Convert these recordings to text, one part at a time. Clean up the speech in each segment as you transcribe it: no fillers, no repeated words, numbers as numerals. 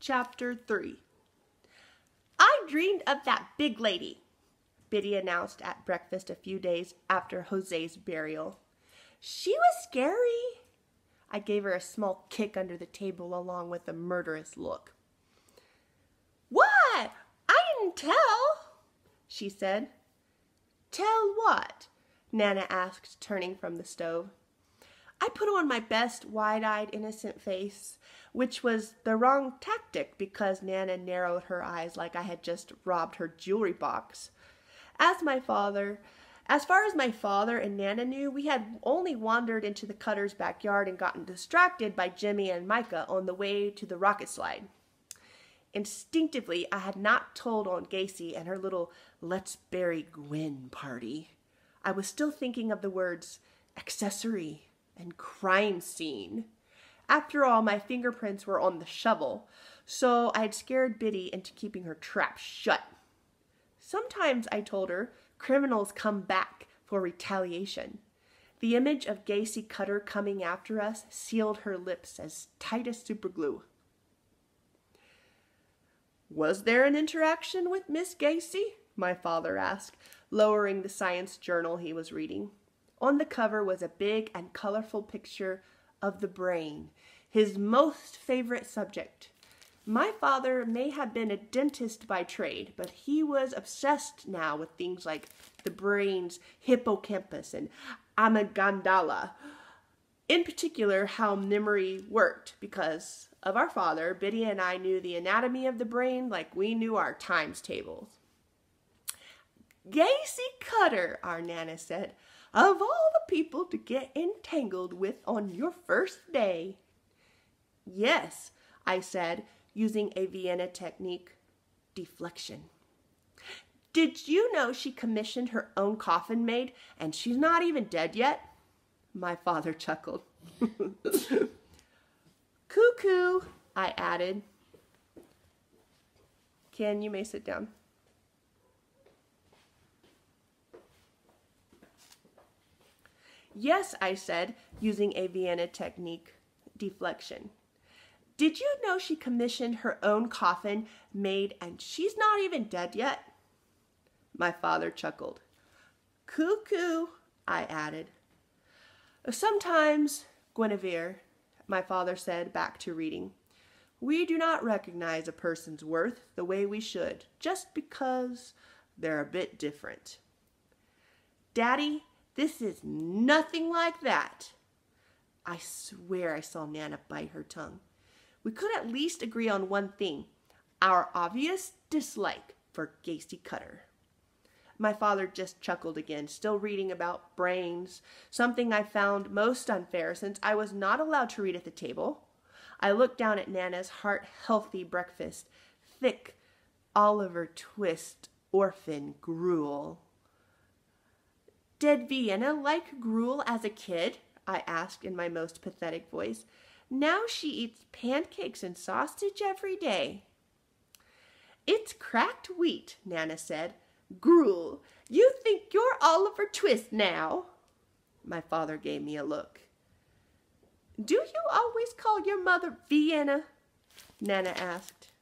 Chapter 3. I dreamed of that big lady, Biddy announced at breakfast a few days after Jose's burial. She was scary. I gave her a small kick under the table along with a murderous look. What? I didn't tell, she said. Tell what? Nana asked, turning from the stove. I put on my best wide-eyed, innocent face, which was the wrong tactic because Nana narrowed her eyes like I had just robbed her jewelry box. As far as my father and Nana knew, we had only wandered into the Cutter's backyard and gotten distracted by Jimmy and Micah on the way to the rocket slide. Instinctively, I had not told Aunt Gacy and her little "let's bury Gwen" party. I was still thinking of the words accessory and crime scene. After all, my fingerprints were on the shovel, so I had scared Biddy into keeping her trap shut. Sometimes, I told her, criminals come back for retaliation. The image of Gacy Cutter coming after us sealed her lips as tight as superglue. Was there an interaction with Miss Gacy? My father asked, lowering the science journal he was reading. On the cover was a big and colorful picture of the brain, his most favorite subject. My father may have been a dentist by trade, but he was obsessed now with things like the brain's hippocampus and amygdala. In particular, how memory worked. Because of our father, Biddy and I knew the anatomy of the brain like we knew our times tables. Gacy Cutter, our Nana said, of all the people to get entangled with on your first day. Yes, I said, using a Vienna technique, deflection. Did you know she commissioned her own coffin made and she's not even dead yet? My father chuckled. Cuckoo, I added. Ken, you may sit down. Yes, I said, using a Vienna technique, deflection. Did you know she commissioned her own coffin made and she's not even dead yet? My father chuckled. Cuckoo, I added. Sometimes, Guinevere, my father said, back to reading, we do not recognize a person's worth the way we should, just because they're a bit different. Daddy, this is nothing like that. I swear I saw Nana bite her tongue. We could at least agree on one thing, our obvious dislike for Gacy Cutter. My father just chuckled again, still reading about brains, something I found most unfair since I was not allowed to read at the table. I looked down at Nana's heart-healthy breakfast, thick Oliver Twist orphan gruel. Did Vienna like gruel as a kid? I asked in my most pathetic voice. Now she eats pancakes and sausage every day. It's cracked wheat, Nana said. Gruel, you think you're Oliver Twist now? My father gave me a look. Do you always call your mother Vienna? Nana asked.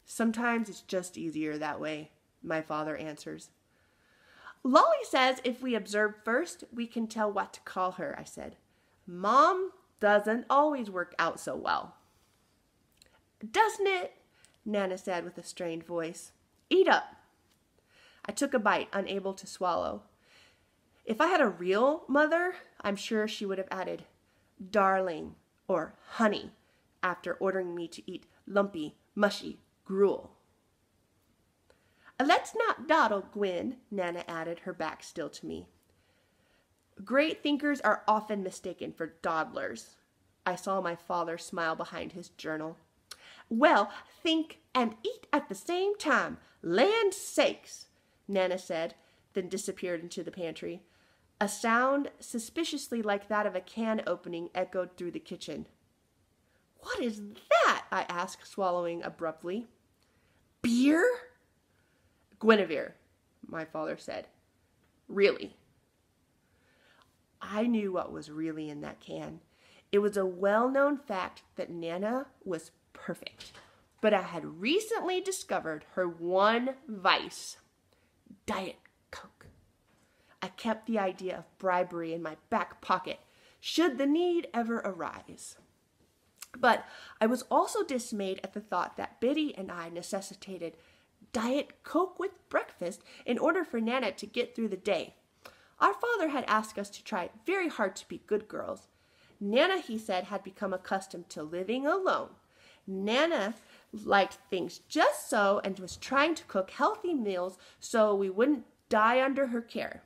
Sometimes it's just easier that way, my father answers. Lolly says if we observe first, we can tell what to call her, I said. Mom doesn't always work out so well. Doesn't it? Nana said with a strained voice. Eat up. I took a bite, unable to swallow. If I had a real mother, I'm sure she would have added darling or honey after ordering me to eat lumpy, mushy gruel. Let's not dawdle, Gwen, Nana added, her back still to me. Great thinkers are often mistaken for dawdlers. I saw my father smile behind his journal. Well, think and eat at the same time. Land sakes, Nana said, then disappeared into the pantry. A sound suspiciously like that of a can opening echoed through the kitchen. What is that? I asked, swallowing abruptly. Beer? Guinevere, my father said. Really? I knew what was really in that can. It was a well-known fact that Nana was perfect. But I had recently discovered her one vice: Diet Coke. I kept the idea of bribery in my back pocket, should the need ever arise. But I was also dismayed at the thought that Biddy and I necessitated Diet Coke with breakfast in order for Nana to get through the day. Our father had asked us to try very hard to be good girls. Nana, he said, had become accustomed to living alone. Nana liked things just so and was trying to cook healthy meals so we wouldn't die under her care.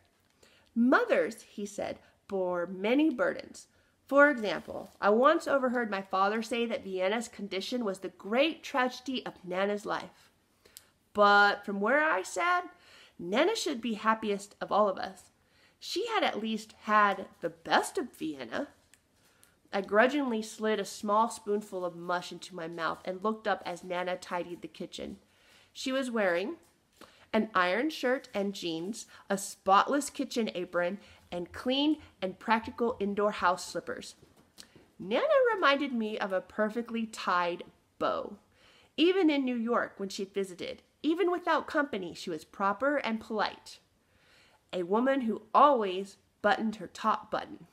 Mothers, he said, bore many burdens. For example, I once overheard my father say that Vienna's condition was the great tragedy of Nana's life. But from where I sat, Nana should be happiest of all of us. She had at least had the best of Vienna. I grudgingly slid a small spoonful of mush into my mouth and looked up as Nana tidied the kitchen. She was wearing an iron shirt and jeans, a spotless kitchen apron, and clean and practical indoor house slippers. Nana reminded me of a perfectly tied bow. Even in New York when she'd visited, even without company, she was proper and polite. A woman who always buttoned her top button.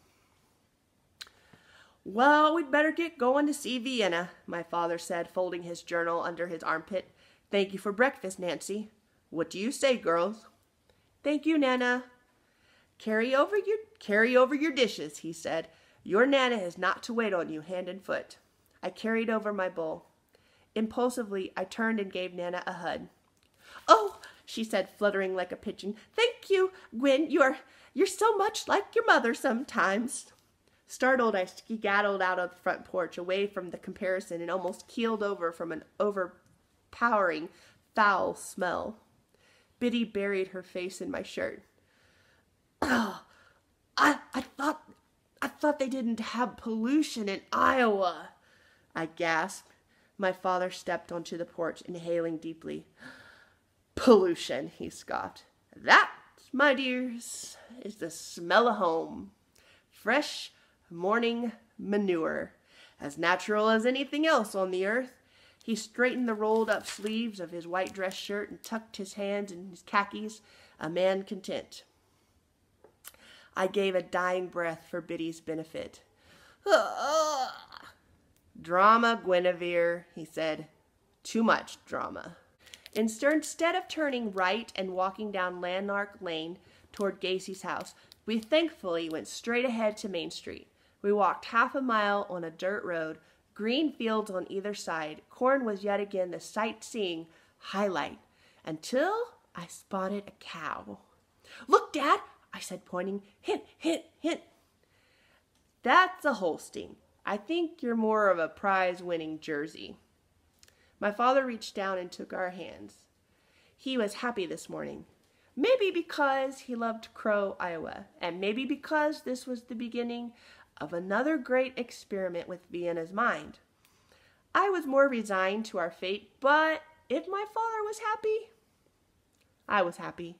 Well, we'd better get going to see Vienna, my father said, folding his journal under his armpit. Thank you for breakfast, Nancy. What do you say, girls? Thank you, Nana. Carry over your dishes, he said. Your Nana is not to wait on you hand and foot. I carried over my bowl. Impulsively, I turned and gave Nana a hug. Oh, she said, fluttering like a pigeon. Thank you, Gwen. You're so much like your mother sometimes. Startled, I skedaddled out of the front porch, away from the comparison, and almost keeled over from an overpowering, foul smell. Biddy buried her face in my shirt. Oh, I thought they didn't have pollution in Iowa, I gasped. My father stepped onto the porch, inhaling deeply. Pollution, he scoffed. That, my dears, is the smell of home. Fresh morning manure, as natural as anything else on the earth. He straightened the rolled-up sleeves of his white dress shirt and tucked his hands in his khakis, a man content. I gave a dying breath for Biddy's benefit. Drama, Guinevere, he said. Too much drama. Instead of turning right and walking down Lanark Lane toward Gacy's house, we thankfully went straight ahead to Main Street. We walked half a mile on a dirt road, green fields on either side. Corn was yet again the sightseeing highlight, until I spotted a cow. Look, Dad, I said, pointing. Hint, hint, hint. That's a Holstein. I think you're more of a prize-winning Jersey. My father reached down and took our hands. He was happy this morning. Maybe because he loved Crow, Iowa, and maybe because this was the beginning of another great experiment with Vienna's mind. I was more resigned to our fate, but if my father was happy, I was happy.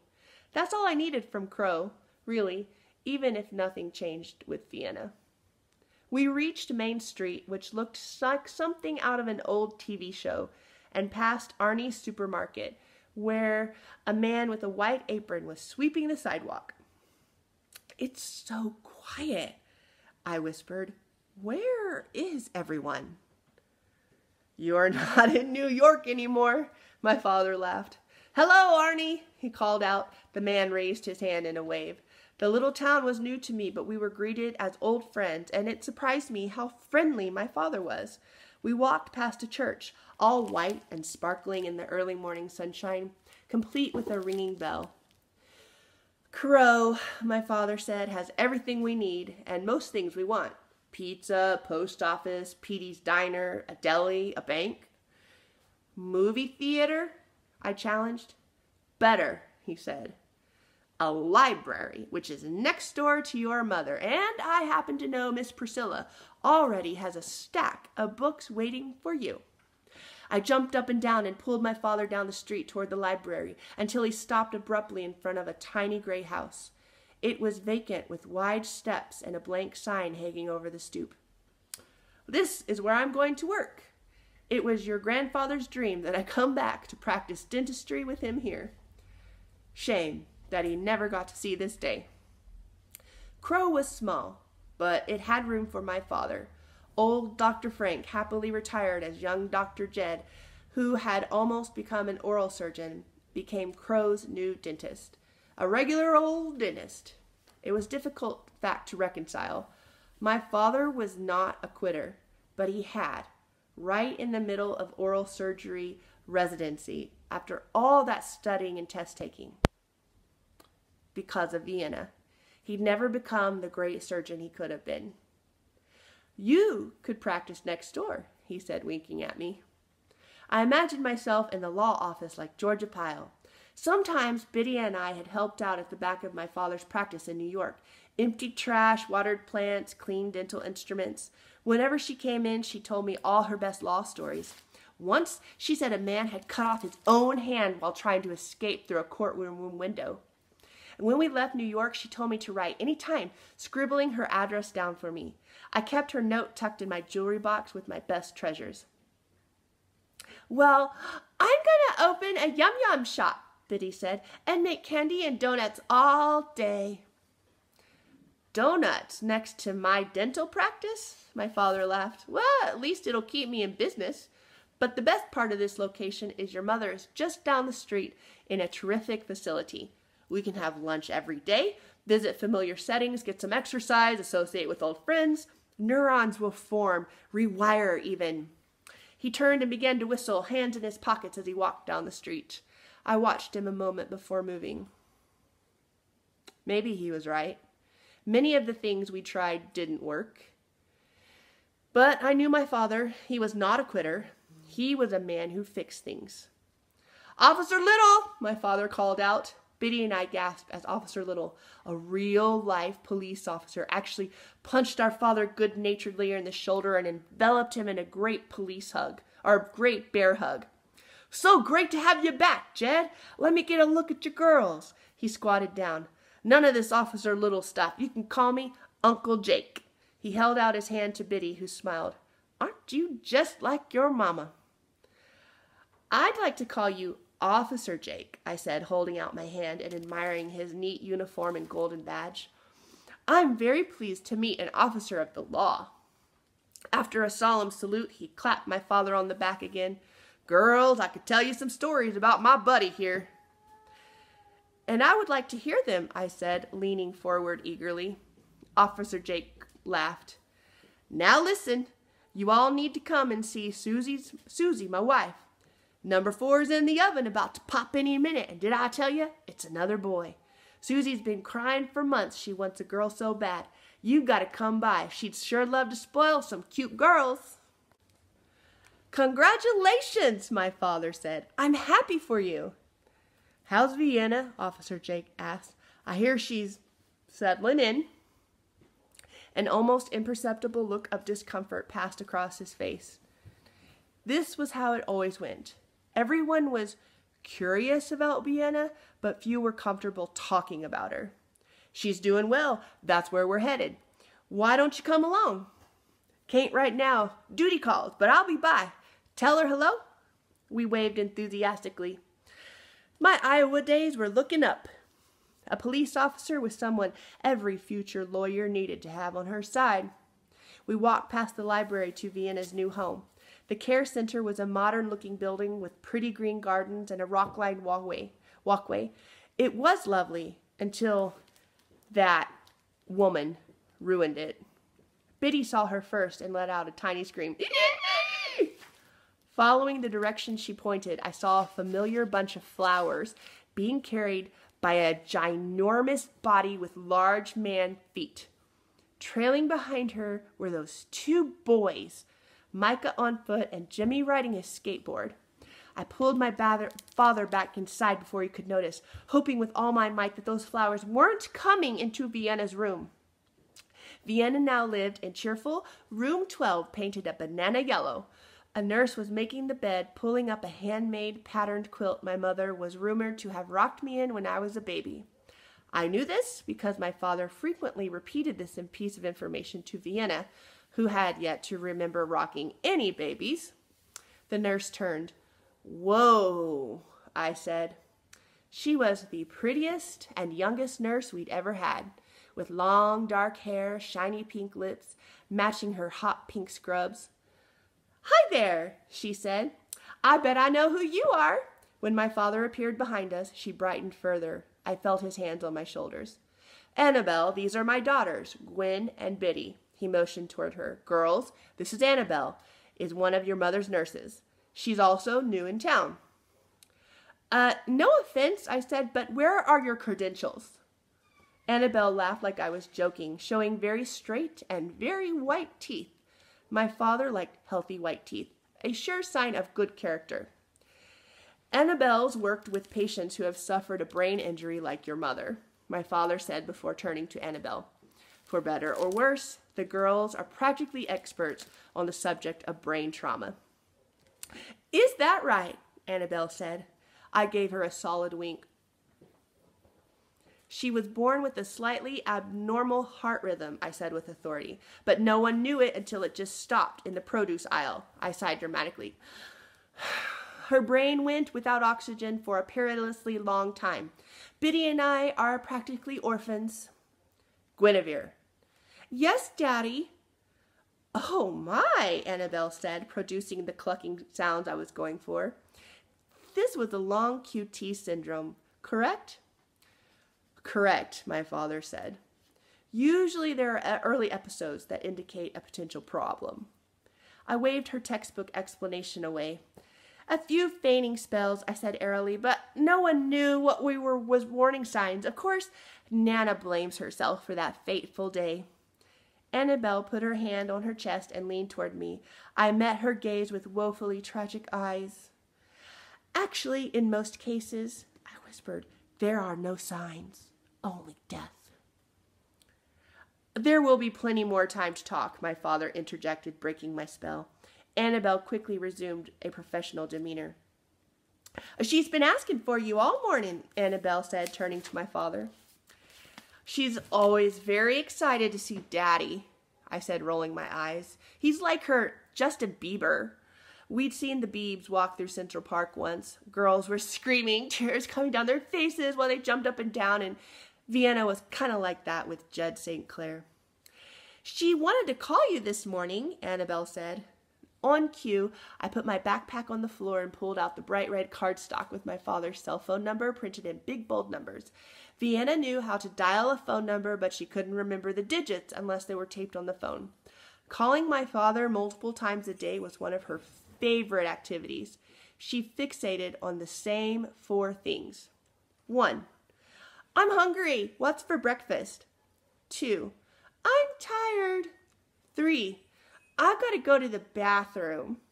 That's all I needed from Crow, really, even if nothing changed with Vienna. We reached Main Street, which looked like something out of an old TV show, and passed Arnie's supermarket, where a man with a white apron was sweeping the sidewalk. It's so quiet, I whispered. Where is everyone? You're not in New York anymore, my father laughed. Hello, Arnie, he called out. The man raised his hand in a wave. The little town was new to me, but we were greeted as old friends, and it surprised me how friendly my father was. We walked past a church, all white and sparkling in the early morning sunshine, complete with a ringing bell. Crow, my father said, has everything we need, and most things we want. Pizza, post office, Petey's Diner, a deli, a bank. Movie theater? I challenged. Better, he said. A library, which is next door to your mother, and I happen to know Miss Priscilla already has a stack of books waiting for you. I jumped up and down and pulled my father down the street toward the library until he stopped abruptly in front of a tiny gray house. It was vacant with wide steps and a blank sign hanging over the stoop. This is where I'm going to work. It was your grandfather's dream that I come back to practice dentistry with him here. Shame that he never got to see this day. Crow was small, but it had room for my father. Old Dr. Frank happily retired as young Dr. Jed, who had almost become an oral surgeon, became Crow's new dentist. A regular old dentist. It was difficult fact to reconcile. My father was not a quitter, but he had, right in the middle of oral surgery residency, after all that studying and test taking, because of Vienna. He'd never become the great surgeon he could have been. You could practice next door, he said, winking at me. I imagined myself in the law office like Georgia Pyle. Sometimes Biddy and I had helped out at the back of my father's practice in New York. Emptied trash, watered plants, cleaned dental instruments. Whenever she came in, she told me all her best law stories. Once, she said a man had cut off his own hand while trying to escape through a courtroom window. And when we left New York, she told me to write any time, scribbling her address down for me. I kept her note tucked in my jewelry box with my best treasures. Well, I'm going to open a yum-yum shop, Biddy said, and make candy and donuts all day. Donuts next to my dental practice? My father laughed. Well, at least it'll keep me in business. But the best part of this location is your mother is just down the street in a terrific facility. We can have lunch every day, visit familiar settings, get some exercise, associate with old friends. Neurons will form, rewire even. He turned and began to whistle, hands in his pockets as he walked down the street. I watched him a moment before moving. Maybe he was right. Many of the things we tried didn't work. But I knew my father. He was not a quitter. He was a man who fixed things. Officer Little, my father called out. Biddy and I gasped as Officer Little, a real-life police officer, actually punched our father good-naturedly in the shoulder and enveloped him in a great police hug, or great bear hug. So great to have you back, Jed. Let me get a look at your girls. He squatted down. None of this Officer Little stuff. You can call me Uncle Jake. He held out his hand to Biddy, who smiled. Aren't you just like your mama? I'd like to call you Officer Jake, I said, holding out my hand and admiring his neat uniform and golden badge. I'm very pleased to meet an officer of the law. After a solemn salute, he clapped my father on the back again. Girls, I could tell you some stories about my buddy here. And I would like to hear them, I said, leaning forward eagerly. Officer Jake laughed. Now listen, you all need to come and see Susie, my wife. Number 4 is in the oven, about to pop any minute, and did I tell you? It's another boy. Susie's been crying for months. She wants a girl so bad. You've got to come by. She'd sure love to spoil some cute girls. Congratulations, my father said. I'm happy for you. How's Vienna? Officer Jake asked. I hear she's settling in. An almost imperceptible look of discomfort passed across his face. This was how it always went. Everyone was curious about Vienna, but few were comfortable talking about her. She's doing well. That's where we're headed. Why don't you come along? Can't right now. Duty calls, but I'll be by. Tell her hello. We waved enthusiastically. My Iowa days were looking up. A police officer was someone every future lawyer needed to have on her side. We walked past the library to Vienna's new home. The care center was a modern-looking building with pretty green gardens and a rock-lined walkway. It was lovely until that woman ruined it. Biddy saw her first and let out a tiny scream. Following the direction she pointed, I saw a familiar bunch of flowers being carried by a ginormous body with large man feet. Trailing behind her were those 2 boys, Micah on foot and Jimmy riding his skateboard. I pulled my father back inside before he could notice, hoping with all my might that those flowers weren't coming into Vienna's room. Vienna now lived in cheerful room 12, painted a banana yellow. A nurse was making the bed, pulling up a handmade patterned quilt my mother was rumored to have rocked me in when I was a baby. I knew this because my father frequently repeated this piece of information to Vienna, who had yet to remember rocking any babies. The nurse turned. "Whoa," I said. She was the prettiest and youngest nurse we'd ever had, with long dark hair, shiny pink lips, matching her hot pink scrubs. "Hi there," she said. "I bet I know who you are." When my father appeared behind us, she brightened further. I felt his hands on my shoulders. "Annabelle, these are my daughters, Gwen and Biddy." He motioned toward her. "Girls, this is Annabelle, is one of your mother's nurses. She's also new in town." No offense," I said, "but where are your credentials?" Annabelle laughed like I was joking, showing very straight and very white teeth. My father liked healthy white teeth, a sure sign of good character. "Annabelle's worked with patients who have suffered a brain injury like your mother," my father said before turning to Annabelle. "For better or worse, the girls are practically experts on the subject of brain trauma." "Is that right?" Annabelle said. I gave her a solid wink. "She was born with a slightly abnormal heart rhythm," I said with authority, "but no one knew it until it just stopped in the produce aisle." I sighed dramatically. "Her brain went without oxygen for a perilously long time. Biddy and I are practically orphans." "Guinevere." "Yes, Daddy." "Oh my," Annabelle said, producing the clucking sounds I was going for. This was the long QT syndrome, correct? "Correct," my father said. "Usually there are early episodes that indicate a potential problem." I waved her textbook explanation away. "A few fainting spells," I said airily, "but no one knew what was warning signs. Of course, Nana blames herself for that fateful day." Annabelle put her hand on her chest and leaned toward me. I met her gaze with woefully tragic eyes. "Actually, in most cases," I whispered, "there are no signs, only death." "There will be plenty more time to talk," my father interjected, breaking my spell. Annabelle quickly resumed a professional demeanor. "She's been asking for you all morning," Annabelle said, turning to my father. "She's always very excited to see Daddy," I said, rolling my eyes. "He's like her Justin Bieber." We'd seen the Biebs walk through Central Park once. Girls were screaming, tears coming down their faces while they jumped up and down, and Vienna was kind of like that with Judd St. Clair. "She wanted to call you this morning," Annabelle said. On cue, I put my backpack on the floor and pulled out the bright red cardstock with my father's cell phone number printed in big bold numbers. Vienna knew how to dial a phone number, but she couldn't remember the digits unless they were taped on the phone. Calling my father multiple times a day was one of her favorite activities. She fixated on the same 4 things. 1. "I'm hungry. What's for breakfast?" 2. "I'm tired." 3. "I've got to go to the bathroom."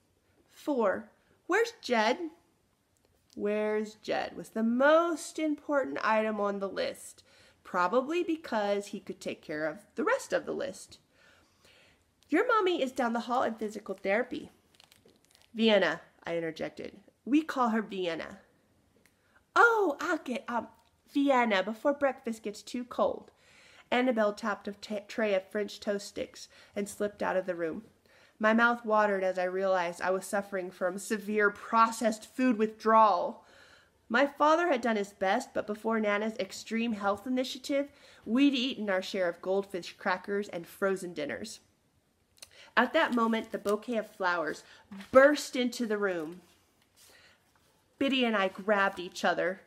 4. "Where's Jed?" "Where's Jed?" was the most important item on the list, probably because he could take care of the rest of the list. "Your mommy is down the hall in physical therapy." "Vienna," I interjected. "We call her Vienna." "Oh, I'll get Vienna before breakfast gets too cold." Annabelle tapped a tray of French toast sticks and slipped out of the room. My mouth watered as I realized I was suffering from severe processed food withdrawal. My father had done his best, but before Nana's extreme health initiative, we'd eaten our share of goldfish crackers and frozen dinners. At that moment, the bouquet of flowers burst into the room. Biddy and I grabbed each other,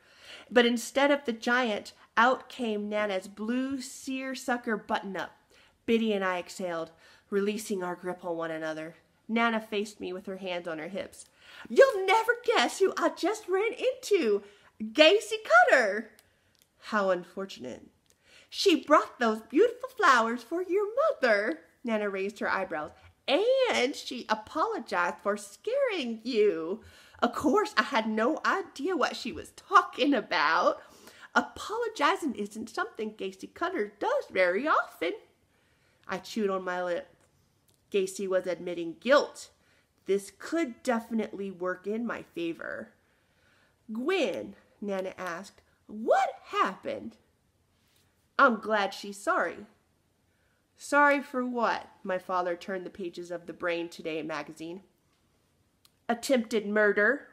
but instead of the giant, out came Nana's blue seersucker button-up. Biddy and I exhaled, releasing our grip on one another. Nana faced me with her hands on her hips. "You'll never guess who I just ran into. Gacy Cutter." "How unfortunate." "She brought those beautiful flowers for your mother." Nana raised her eyebrows. "And she apologized for scaring you." Of course, I had no idea what she was talking about. Apologizing isn't something Gacy Cutter does very often. I chewed on my lip. Gacy was admitting guilt. This could definitely work in my favor. "Gwen," Nana asked, "what happened?" "I'm glad she's sorry." "Sorry for what?" My father turned the pages of the Brain Today magazine. attempted murder.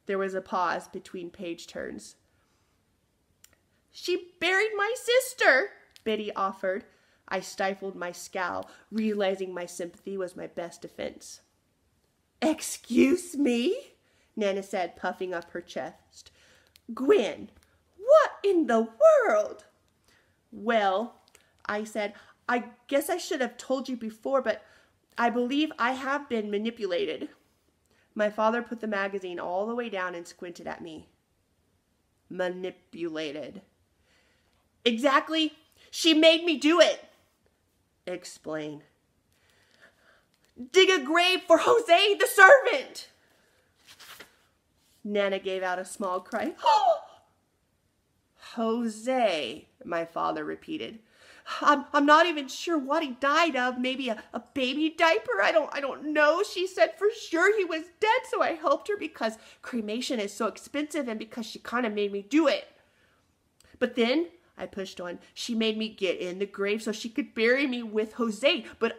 There was a pause between page turns. She buried my sister, Biddy offered. I stifled my scowl, realizing my sympathy was my best defense. Excuse me, Nana said, puffing up her chest. Gwen, what in the world? Well, I said, I guess I should have told you before, but I believe I have been manipulated. My father put the magazine all the way down and squinted at me. Manipulated. Exactly. She made me do it. Explain. Dig a grave for Jose, the servant. Nana gave out a small cry. Jose, my father repeated. I'm not even sure what he died of. Maybe a baby diaper? I don't know. She said for sure he was dead, so I helped her because cremation is so expensive and because she kind of made me do it. But then, I pushed on, she made me get in the grave so she could bury me with Jose, but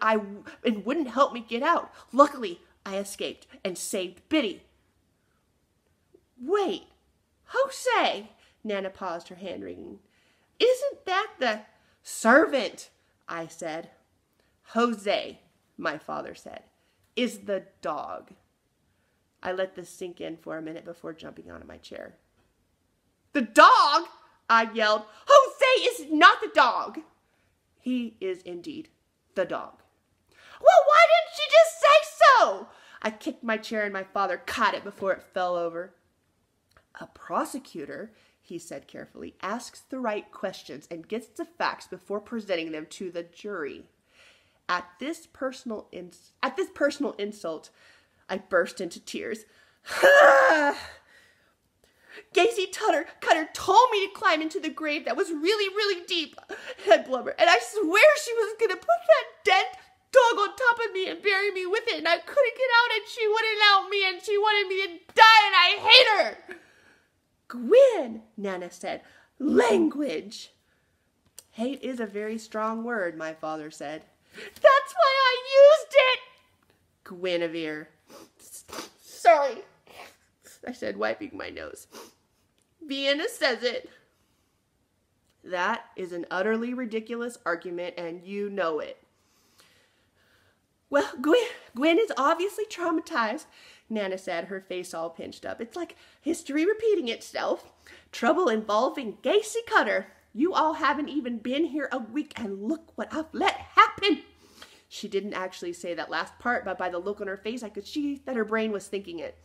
it wouldn't help me get out. Luckily, I escaped and saved Biddy. Wait, Jose, Nana paused, her hand wringing. Isn't that the servant? I said. Jose, my father said, is the dog. I let this sink in for a minute before jumping onto my chair. The dog? I yelled. Jose is not the dog. He is indeed the dog. Well, why didn't she just say so? I kicked my chair and my father caught it before it fell over. A prosecutor, he said carefully, asks the right questions and gets the facts before presenting them to the jury. At this personal insult, I burst into tears. Gacy Cutter told me to climb into the grave that was really, really deep, I blubbered, and I swear she was going to put that dead dog on top of me and bury me with it, and I couldn't get out, and she wouldn't help me, and she wanted me to die, and I hate her. Gwen, Nana said, language. Hate is a very strong word, my father said. That's why I used it. Guinevere. Sorry, I said, wiping my nose. Vienna says it. That is an utterly ridiculous argument, and you know it. Well, Gwen is obviously traumatized, Nana said, her face all pinched up. It's like history repeating itself. Trouble involving Gacy Cutter. You all haven't even been here a week, and look what I've let happen. She didn't actually say that last part, but by the look on her face, I could see that her brain was thinking it.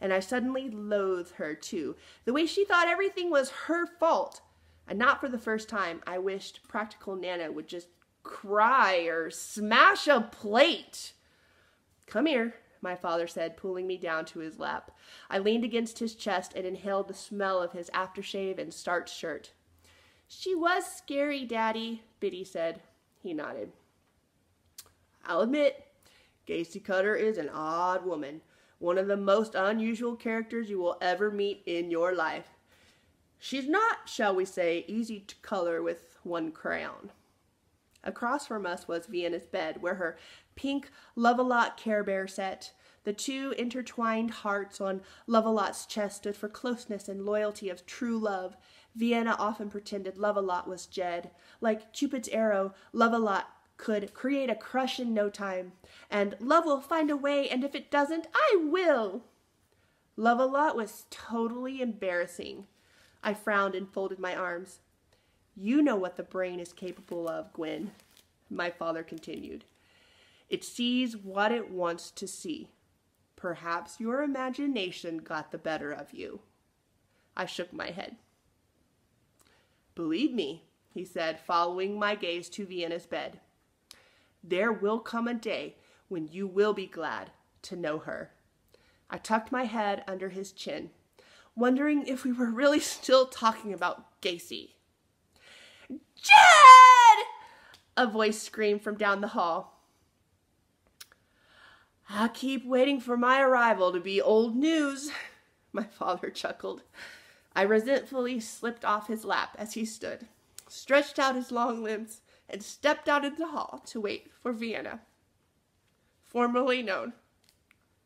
And I suddenly loathed her, too. The way she thought everything was her fault. And not for the first time, I wished practical Nana would just cry or smash a plate. Come here, my father said, pulling me down to his lap. I leaned against his chest and inhaled the smell of his aftershave and starched shirt. She was scary, Daddy, Biddy said. He nodded. I'll admit, Gacy Cutter is an odd woman. One of the most unusual characters you will ever meet in your life. She's not, shall we say, easy to color with one crayon. Across from us was Vienna's bed, where her pink Love-A-Lot Care Bear sat. The two intertwined hearts on Love-A-Lot's chest stood for closeness and loyalty of true love. Vienna often pretended Love-A-Lot was Jed. Like Cupid's arrow, Love-A-Lot could create a crush in no time. And love will find a way, and if it doesn't, I will. Love-A-Lot was totally embarrassing. I frowned and folded my arms. You know what the brain is capable of, Gwen, my father continued. It sees what it wants to see. Perhaps your imagination got the better of you. I shook my head. Believe me, he said, following my gaze to Vienna's bed. There will come a day when you will be glad to know her. I tucked my head under his chin, wondering if we were really still talking about Gacy. Jed! A voice screamed from down the hall. I keep waiting for my arrival to be old news, my father chuckled. I resentfully slipped off his lap as he stood, stretched out his long limbs, and stepped out into the hall to wait for Vienna, formerly known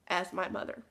asked my mother.